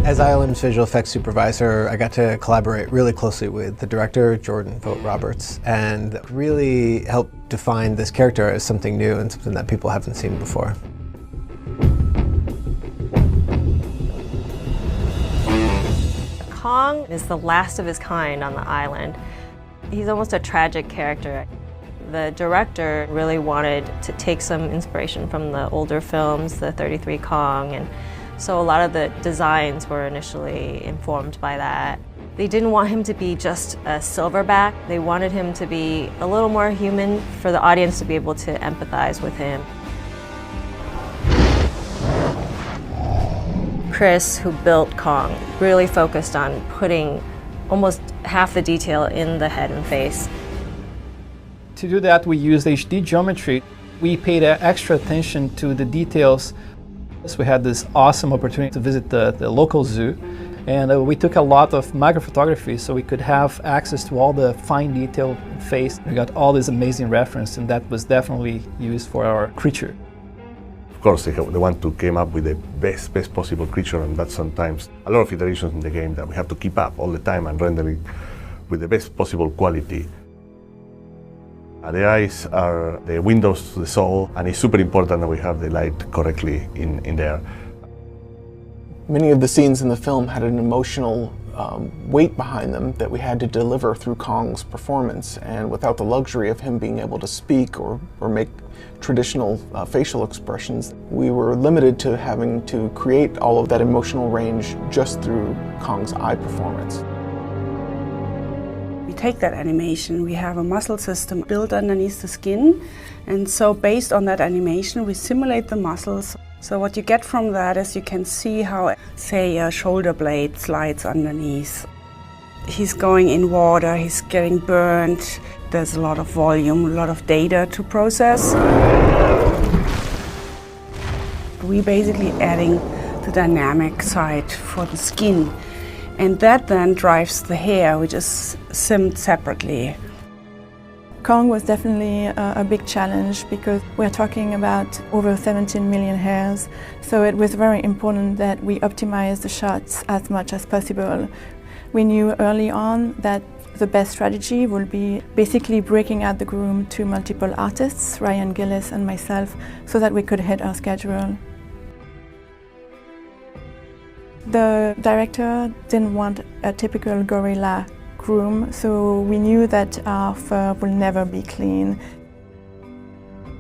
As ILM's visual effects supervisor, I got to collaborate really closely with the director, Jordan Vogt-Roberts, and really help define this character as something new and something that people haven't seen before. Kong is the last of his kind on the island. He's almost a tragic character. The director really wanted to take some inspiration from the older films, the 33 Kong, and so a lot of the designs were initially informed by that. They didn't want him to be just a silverback. They wanted him to be a little more human for the audience to be able to empathize with him. Chris, who built Kong, really focused on putting almost half the detail in the head and face. To do that, we used HD geometry. We paid extra attention to the details. So we had this awesome opportunity to visit the local zoo, and we took a lot of microphotography so we could have access to all the fine detail face. We got all this amazing reference, and that was definitely used for our creature. Of course, they want to come up with the best possible creature, and that's sometimes a lot of iterations in the game that we have to keep up all the time and rendering with the best possible quality. The eyes are the windows to the soul, and it's super important that we have the light correctly in there. Many of the scenes in the film had an emotional weight behind them that we had to deliver through Kong's performance, and without the luxury of him being able to speak or make traditional facial expressions, we were limited to having to create all of that emotional range just through Kong's eye performance. We take that animation, we have a muscle system built underneath the skin, and so based on that animation we simulate the muscles. So what you get from that is you can see how, say, a shoulder blade slides underneath. He's going in water, he's getting burned, there's a lot of volume, a lot of data to process. We're basically adding the dynamic side for the skin. And that then drives the hair, which is simmed separately. Kong was definitely a big challenge because we're talking about over 17 million hairs, so it was very important that we optimize the shots as much as possible. We knew early on that the best strategy would be basically breaking out the groom to multiple artists, Ryan Gillis and myself, so that we could hit our schedule. The director didn't want a typical gorilla groom, so we knew that our fur will never be clean.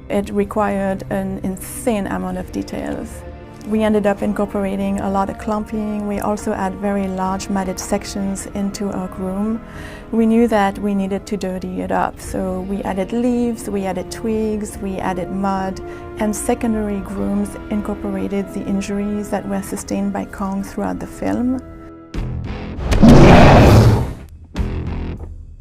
It required an insane amount of details. We ended up incorporating a lot of clumping. We also add very large matted sections into our groom. We knew that we needed to dirty it up, so we added leaves, we added twigs, we added mud, and secondary grooms incorporated the injuries that were sustained by Kong throughout the film.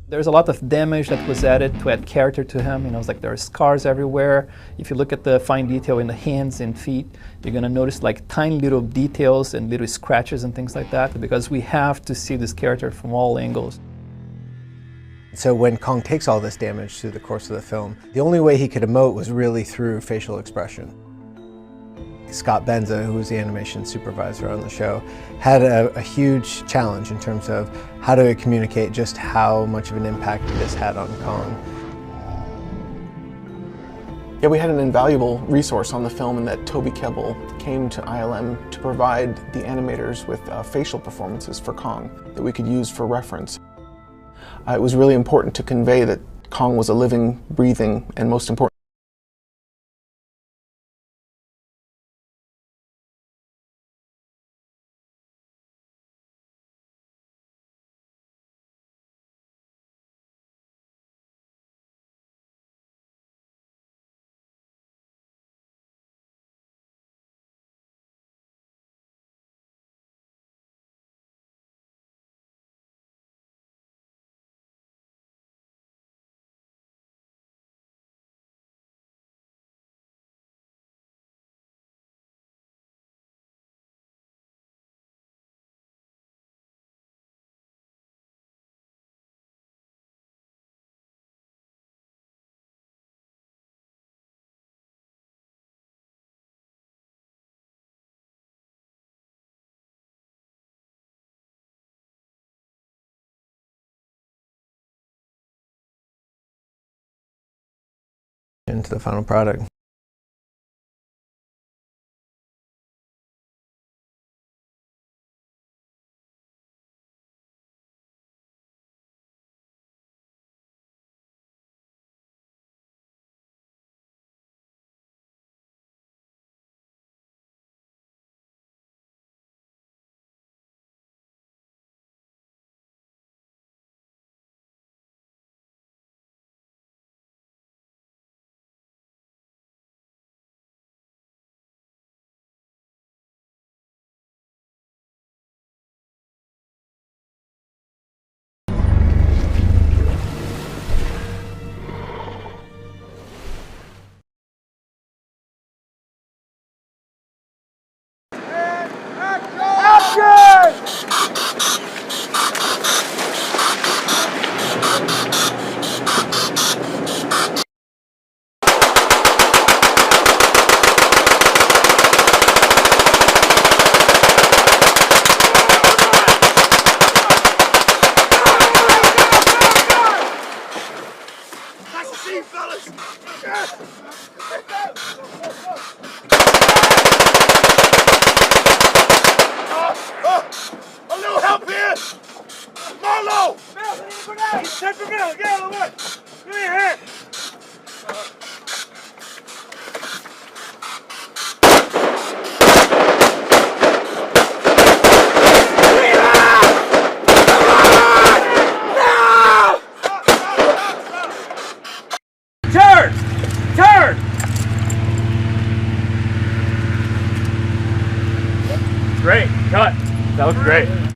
There's a lot of damage that was added to add character to him. It's like there are scars everywhere. If you look at the fine detail in the hands and feet, you're gonna notice like tiny little details and little scratches and things like that, because we have to see this character from all angles. So when Kong takes all this damage through the course of the film, the only way he could emote was really through facial expression. Scott Benza, who was the animation supervisor on the show, had a huge challenge in terms of how to communicate just how much of an impact this had on Kong. Yeah, we had an invaluable resource on the film in that Toby Kebbell came to ILM to provide the animators with facial performances for Kong that we could use for reference. It was really important to convey that Kong was a living, breathing, and most important into the final product. Turn! Great, cut. That was great.